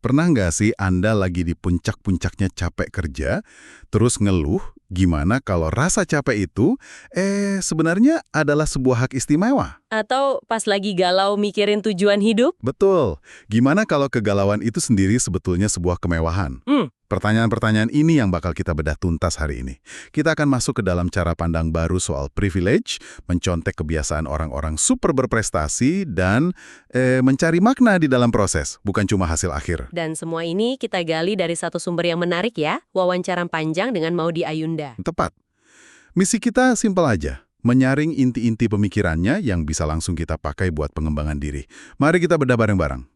Pernah nggak sih Anda lagi di puncak-puncaknya capek kerja, terus ngeluh, gimana kalau rasa capek itu, sebenarnya adalah sebuah hak istimewa? Atau pas lagi galau mikirin tujuan hidup? Betul. Gimana kalau kegalauan itu sendiri sebetulnya sebuah kemewahan? Hmm, Pertanyaan-pertanyaan ini yang bakal kita bedah tuntas hari ini. Kita akan masuk ke dalam cara pandang baru soal privilege, mencontek kebiasaan orang-orang super berprestasi, dan mencari makna di dalam proses, bukan cuma hasil akhir. dan semua ini kita gali dari satu sumber yang menarik ya, wawancara panjang dengan Maudy Ayunda. Tepat. Misi kita simpel aja, menyaring inti-inti pemikirannya yang bisa langsung kita pakai buat pengembangan diri. Mari kita bedah bareng-bareng.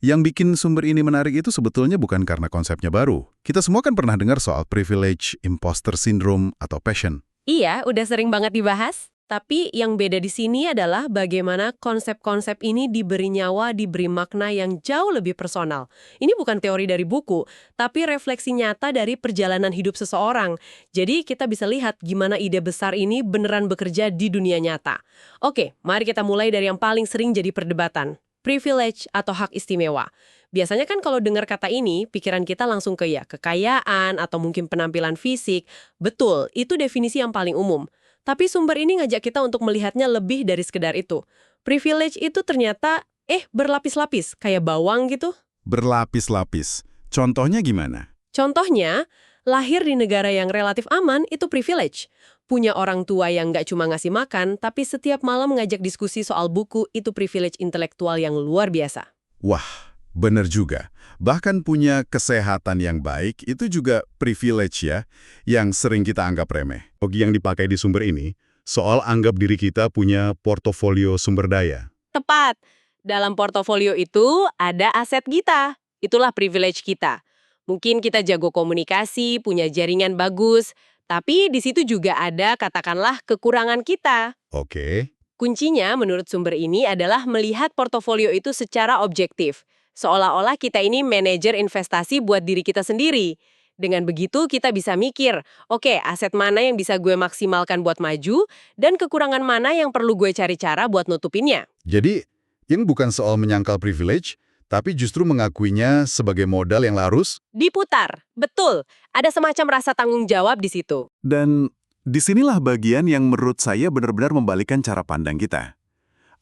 Yang bikin sumber ini menarik itu sebetulnya bukan karena konsepnya baru. Kita semua kan pernah dengar soal privilege, imposter syndrome, atau passion. Iya, udah sering banget dibahas. Tapi yang beda di sini adalah bagaimana konsep-konsep ini diberi nyawa, diberi makna yang jauh lebih personal. Ini bukan teori dari buku, tapi refleksi nyata dari perjalanan hidup seseorang. Jadi kita bisa lihat gimana ide besar ini beneran bekerja di dunia nyata. Oke, mari kita mulai dari yang paling sering jadi perdebatan. Privilege atau hak istimewa. Biasanya kan kalau dengar kata ini, pikiran kita langsung ke ya kekayaan atau mungkin penampilan fisik. Betul, itu definisi yang paling umum. Tapi sumber ini ngajak kita untuk melihatnya lebih dari sekedar itu. Privilege itu ternyata, berlapis-lapis, kayak bawang gitu. Berlapis-lapis. Contohnya gimana? Contohnya, lahir di negara yang relatif aman itu privilege. Punya orang tua yang nggak cuma ngasih makan, tapi setiap malam ngajak diskusi soal buku itu privilege intelektual yang luar biasa. Wah, bener juga. Bahkan punya kesehatan yang baik itu juga privilege ya, yang sering kita anggap remeh. Yang dipakai di sumber ini, soal anggap diri kita punya portofolio sumber daya. Tepat. Dalam portofolio itu ada aset kita. Itulah privilege kita. Mungkin kita jago komunikasi, punya jaringan bagus, tapi di situ juga ada katakanlah kekurangan kita. Oke. Kuncinya menurut sumber ini adalah melihat portofolio itu secara objektif. Seolah-olah kita ini manajer investasi buat diri kita sendiri. Dengan begitu kita bisa mikir, oke, aset mana yang bisa gue maksimalkan buat maju, dan kekurangan mana yang perlu gue cari cara buat nutupinnya. Jadi, ini bukan soal menyangkal privilege, tapi justru mengakuinya sebagai modal yang larus. Diputar, betul. Ada semacam rasa tanggung jawab di situ. Dan disinilah bagian yang menurut saya benar-benar membalikkan cara pandang kita.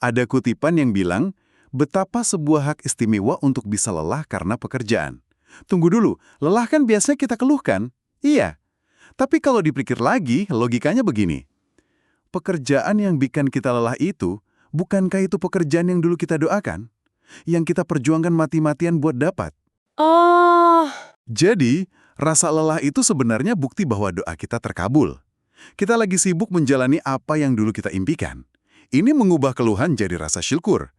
Ada kutipan yang bilang, betapa sebuah hak istimewa untuk bisa lelah karena pekerjaan. Tunggu dulu, lelah kan biasanya kita keluhkan? Iya. Tapi kalau dipikir lagi, logikanya begini. Pekerjaan yang bikin kita lelah itu, bukankah itu pekerjaan yang dulu kita doakan? Yang kita perjuangkan mati-matian buat dapat? Oh, Jadi, rasa lelah itu sebenarnya bukti bahwa doa kita terkabul. Kita lagi sibuk menjalani apa yang dulu kita impikan. Ini mengubah keluhan jadi rasa syukur.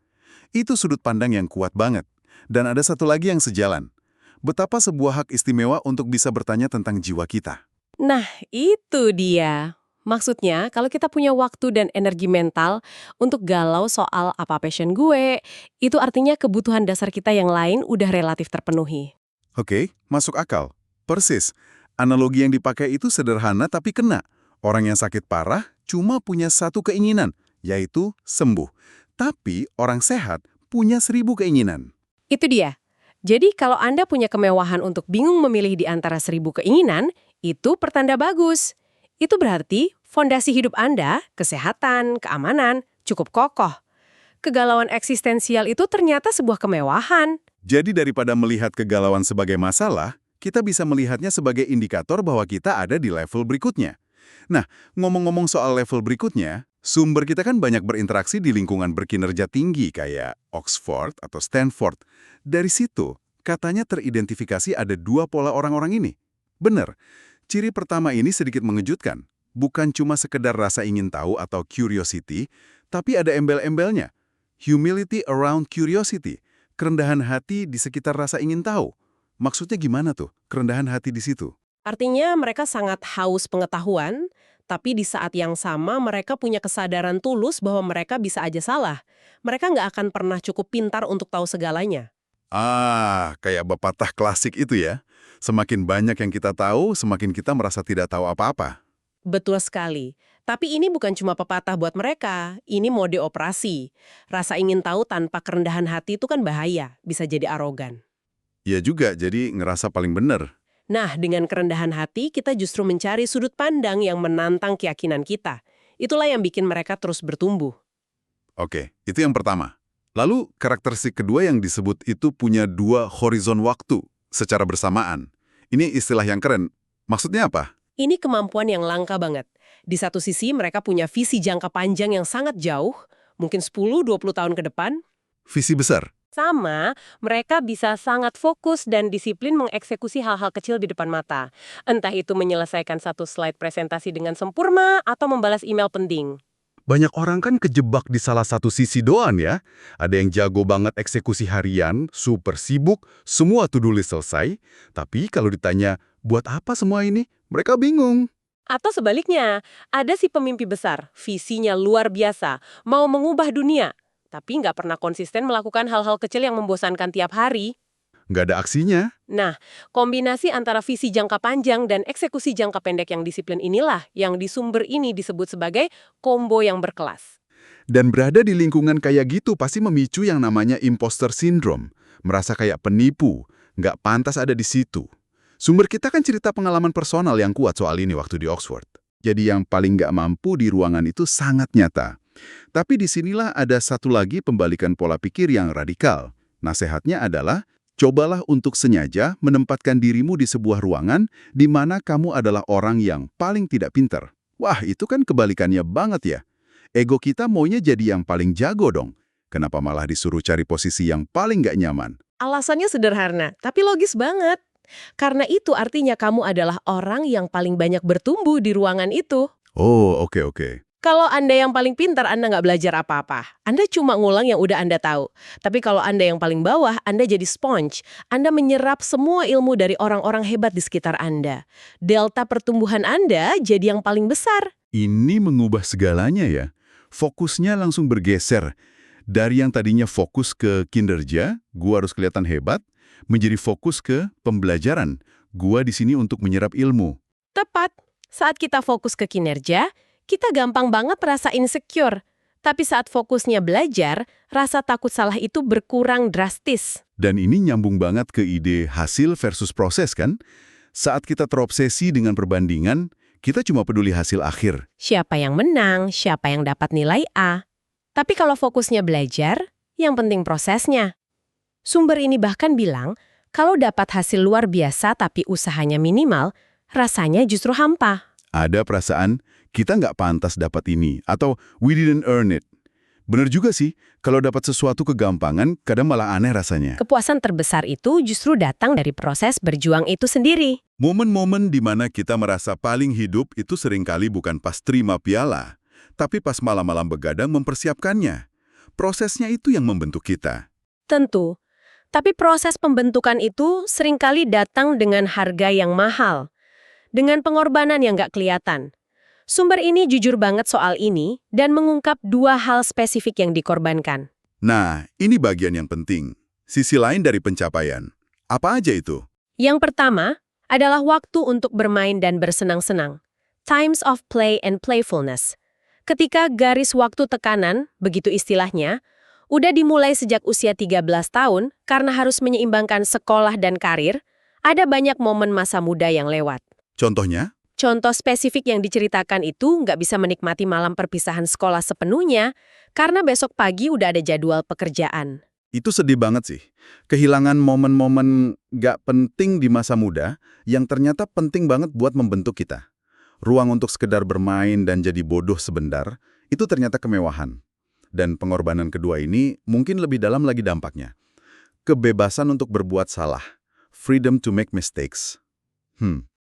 Itu sudut pandang yang kuat banget. Dan ada satu lagi yang sejalan. Betapa sebuah hak istimewa untuk bisa bertanya tentang jiwa kita. nah itu dia. Maksudnya, kalau kita punya waktu dan energi mental untuk galau soal apa passion gue, itu artinya kebutuhan dasar kita yang lain udah relatif terpenuhi. Oke, masuk akal. Persis. Analogi yang dipakai itu sederhana tapi kena. Orang yang sakit parah cuma punya satu keinginan, yaitu sembuh. Tapi orang sehat punya 1000 keinginan. Itu dia. Jadi kalau Anda punya kemewahan untuk bingung memilih di antara 1000 keinginan, itu pertanda bagus. Itu berarti fondasi hidup Anda, kesehatan, keamanan, cukup kokoh. Kegalauan eksistensial itu ternyata sebuah kemewahan. Jadi daripada melihat kegalauan sebagai masalah, kita bisa melihatnya sebagai indikator bahwa kita ada di level berikutnya. Nah, ngomong-ngomong soal level berikutnya, sumber kita kan banyak berinteraksi di lingkungan berkinerja tinggi kayak Oxford atau Stanford. Dari situ, katanya teridentifikasi ada 2 pola orang-orang ini. Bener, ciri pertama ini sedikit mengejutkan. Bukan cuma sekedar rasa ingin tahu atau curiosity, tapi ada embel-embelnya. Humility around curiosity. Kerendahan hati di sekitar rasa ingin tahu. Maksudnya gimana tuh, kerendahan hati di situ? Artinya mereka sangat haus pengetahuan, tapi di saat yang sama mereka punya kesadaran tulus bahwa mereka bisa aja salah. Mereka nggak akan pernah cukup pintar untuk tahu segalanya. Kayak pepatah klasik itu ya. Semakin banyak yang kita tahu, semakin kita merasa tidak tahu apa-apa. Betul sekali. Tapi ini bukan cuma pepatah buat mereka, ini mode operasi. Rasa ingin tahu tanpa kerendahan hati itu kan bahaya, bisa jadi arogan. Ya juga, jadi ngerasa paling bener. Nah, dengan kerendahan hati, kita justru mencari sudut pandang yang menantang keyakinan kita. Itulah yang bikin mereka terus bertumbuh. Oke, itu yang pertama. Lalu, karakteristik kedua yang disebut itu punya dua horizon waktu secara bersamaan. Ini istilah yang keren. Maksudnya apa? Ini kemampuan yang langka banget. Di satu sisi, mereka punya visi jangka panjang yang sangat jauh, mungkin 10-20 tahun ke depan. Visi besar. Sama, mereka bisa sangat fokus dan disiplin mengeksekusi hal-hal kecil di depan mata. Entah itu menyelesaikan satu slide presentasi dengan sempurna atau membalas email penting. Banyak orang kan kejebak di salah satu sisi doang ya. Ada yang jago banget eksekusi harian, super sibuk, semua to-do list selesai. Tapi kalau ditanya, buat apa semua ini? Mereka bingung. Atau sebaliknya, ada si pemimpi besar, visinya luar biasa, mau mengubah dunia, tapi nggak pernah konsisten melakukan hal-hal kecil yang membosankan tiap hari. Nggak ada aksinya. Nah, kombinasi antara visi jangka panjang dan eksekusi jangka pendek yang disiplin inilah yang di sumber ini disebut sebagai kombo yang berkelas. Dan berada di lingkungan kayak gitu pasti memicu yang namanya imposter syndrome. Merasa kayak penipu, nggak pantas ada di situ. Sumber kita kan cerita pengalaman personal yang kuat soal ini waktu di Oxford. Jadi yang paling nggak mampu di ruangan itu sangat nyata. Tapi disinilah ada satu lagi pembalikan pola pikir yang radikal. Nasihatnya adalah, cobalah untuk sengaja menempatkan dirimu di sebuah ruangan di mana kamu adalah orang yang paling tidak pintar. Wah, itu kan kebalikannya banget ya. Ego kita maunya jadi yang paling jago dong. Kenapa malah disuruh cari posisi yang paling nggak nyaman? Alasannya sederhana, tapi logis banget. Karena itu artinya kamu adalah orang yang paling banyak bertumbuh di ruangan itu. Oh, oke. Kalau Anda yang paling pintar, Anda nggak belajar apa-apa. Anda cuma ngulang yang udah Anda tahu. Tapi kalau Anda yang paling bawah, Anda jadi sponge. Anda menyerap semua ilmu dari orang-orang hebat di sekitar Anda. Delta pertumbuhan Anda jadi yang paling besar. Ini mengubah segalanya ya. Fokusnya langsung bergeser. Dari yang tadinya fokus ke kinerja, gua harus kelihatan hebat, menjadi fokus ke pembelajaran. Gua di sini untuk menyerap ilmu. Tepat. Saat kita fokus ke kinerja, kita gampang banget merasa insecure. Tapi saat fokusnya belajar, rasa takut salah itu berkurang drastis. Dan ini nyambung banget ke ide hasil versus proses kan? Saat kita terobsesi dengan perbandingan, kita cuma peduli hasil akhir. Siapa yang menang, siapa yang dapat nilai A. Tapi kalau fokusnya belajar, yang penting prosesnya. Sumber ini bahkan bilang, kalau dapat hasil luar biasa tapi usahanya minimal, rasanya justru hampa. Ada perasaan, kita nggak pantas dapat ini, atau we didn't earn it. Bener juga sih, kalau dapat sesuatu kegampangan, kadang malah aneh rasanya. Kepuasan terbesar itu justru datang dari proses berjuang itu sendiri. Momen-momen di mana kita merasa paling hidup itu seringkali bukan pas terima piala, tapi pas malam-malam begadang mempersiapkannya. Prosesnya itu yang membentuk kita. Tentu. Tapi proses pembentukan itu seringkali datang dengan harga yang mahal. Dengan pengorbanan yang nggak kelihatan. Sumber ini jujur banget soal ini dan mengungkap dua hal spesifik yang dikorbankan. Nah, ini bagian yang penting. Sisi lain dari pencapaian. Apa aja itu? Yang pertama adalah waktu untuk bermain dan bersenang-senang. Times of play and playfulness. Ketika garis waktu tekanan, begitu istilahnya, udah dimulai sejak usia 13 tahun karena harus menyeimbangkan sekolah dan karir, ada banyak momen masa muda yang lewat. Contohnya? Contoh spesifik yang diceritakan itu nggak bisa menikmati malam perpisahan sekolah sepenuhnya karena besok pagi udah ada jadwal pekerjaan. Itu sedih banget sih. Kehilangan momen-momen nggak penting di masa muda yang ternyata penting banget buat membentuk kita. Ruang untuk sekedar bermain dan jadi bodoh sebentar, itu ternyata kemewahan. Dan pengorbanan kedua ini mungkin lebih dalam lagi dampaknya. Kebebasan untuk berbuat salah. Freedom to make mistakes.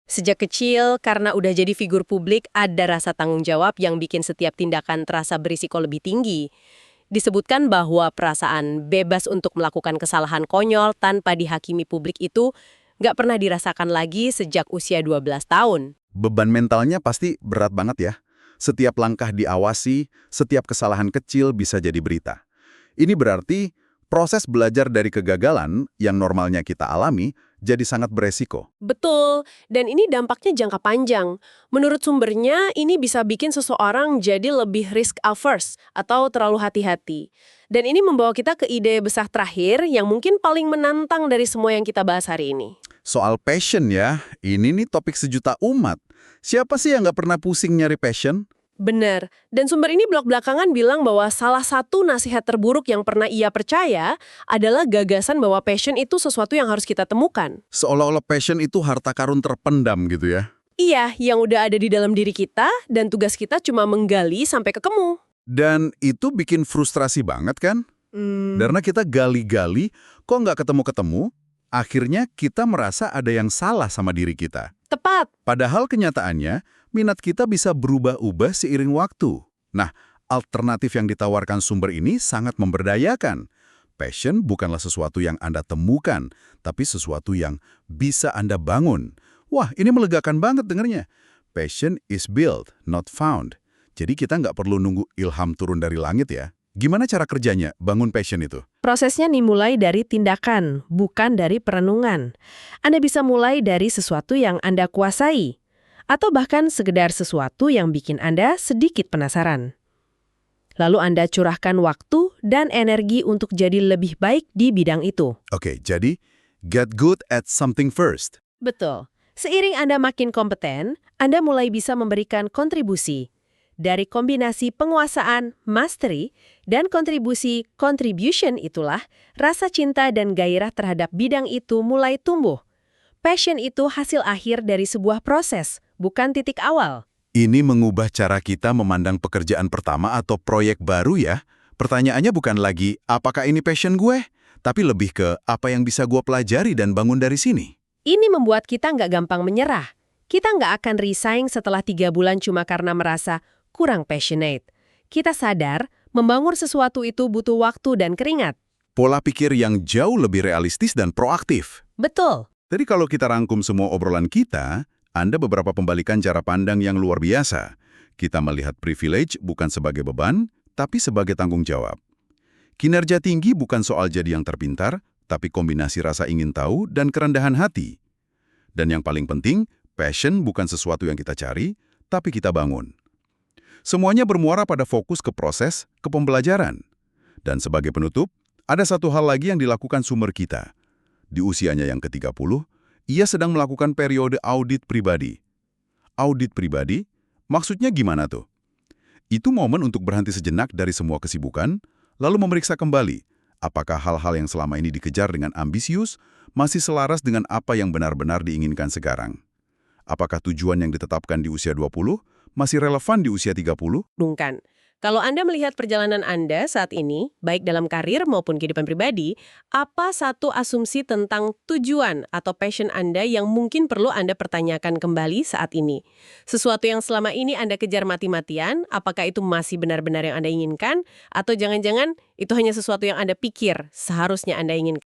Sejak kecil, karena udah jadi figur publik, ada rasa tanggung jawab yang bikin setiap tindakan terasa berisiko lebih tinggi. Disebutkan bahwa perasaan bebas untuk melakukan kesalahan konyol tanpa dihakimi publik itu nggak pernah dirasakan lagi sejak usia 12 tahun. Beban mentalnya pasti berat banget ya. Setiap langkah diawasi, setiap kesalahan kecil bisa jadi berita. Ini berarti proses belajar dari kegagalan yang normalnya kita alami jadi sangat beresiko. Betul, dan ini dampaknya jangka panjang. Menurut sumbernya, ini bisa bikin seseorang jadi lebih risk averse atau terlalu hati-hati. Dan ini membawa kita ke ide besar terakhir yang mungkin paling menantang dari semua yang kita bahas hari ini. Soal passion ya, ini nih topik sejuta umat. Siapa sih yang nggak pernah pusing nyari passion? Benar, dan sumber ini blok-belakangan bilang bahwa salah satu nasihat terburuk yang pernah ia percaya adalah gagasan bahwa passion itu sesuatu yang harus kita temukan. Seolah-olah passion itu harta karun terpendam gitu ya. Iya, yang udah ada di dalam diri kita, dan tugas kita cuma menggali sampai ketemu. Dan itu bikin frustrasi banget kan? Karena kita gali-gali, kok nggak ketemu-ketemu, akhirnya kita merasa ada yang salah sama diri kita. Tepat. Padahal kenyataannya, minat kita bisa berubah-ubah seiring waktu. Nah, alternatif yang ditawarkan sumber ini sangat memberdayakan. Passion bukanlah sesuatu yang Anda temukan, tapi sesuatu yang bisa Anda bangun. Wah, ini melegakan banget dengernya. Passion is built, not found. Jadi kita nggak perlu nunggu ilham turun dari langit ya. Gimana cara kerjanya bangun passion itu? Prosesnya dimulai dari tindakan, bukan dari perenungan. Anda bisa mulai dari sesuatu yang Anda kuasai, atau bahkan sekedar sesuatu yang bikin Anda sedikit penasaran. Lalu Anda curahkan waktu dan energi untuk jadi lebih baik di bidang itu. Oke, jadi get good at something first. Betul. Seiring Anda makin kompeten, Anda mulai bisa memberikan kontribusi. Dari kombinasi penguasaan, mastery, dan kontribusi, contribution itulah, rasa cinta dan gairah terhadap bidang itu mulai tumbuh. Passion itu hasil akhir dari sebuah proses, bukan titik awal. Ini mengubah cara kita memandang pekerjaan pertama atau proyek baru ya. Pertanyaannya bukan lagi, apakah ini passion gue? Tapi lebih ke, apa yang bisa gue pelajari dan bangun dari sini? Ini membuat kita nggak gampang menyerah. Kita nggak akan resign setelah 3 bulan cuma karena merasa kurang passionate. Kita sadar, membangun sesuatu itu butuh waktu dan keringat. Pola pikir yang jauh lebih realistis dan proaktif. Betul. Jadi kalau kita rangkum semua obrolan kita, Anda beberapa pembalikan cara pandang yang luar biasa. Kita melihat privilege bukan sebagai beban, tapi sebagai tanggung jawab. Kinerja tinggi bukan soal jadi yang terpintar, tapi kombinasi rasa ingin tahu dan kerendahan hati. Dan yang paling penting, passion bukan sesuatu yang kita cari, tapi kita bangun. Semuanya bermuara pada fokus ke proses, ke pembelajaran. Dan sebagai penutup, ada satu hal lagi yang dilakukan sumber kita. Di usianya yang ke-30, ia sedang melakukan periode audit pribadi. Audit pribadi? Maksudnya gimana tuh? Itu momen untuk berhenti sejenak dari semua kesibukan, lalu memeriksa kembali, apakah hal-hal yang selama ini dikejar dengan ambisius masih selaras dengan apa yang benar-benar diinginkan sekarang. Apakah tujuan yang ditetapkan di usia 20 masih relevan di usia 30? Dungkan. Kalau Anda melihat perjalanan Anda saat ini, baik dalam karir maupun kehidupan pribadi, apa satu asumsi tentang tujuan atau passion Anda yang mungkin perlu Anda pertanyakan kembali saat ini? Sesuatu yang selama ini Anda kejar mati-matian, apakah itu masih benar-benar yang Anda inginkan? Atau jangan-jangan itu hanya sesuatu yang Anda pikir seharusnya Anda inginkan?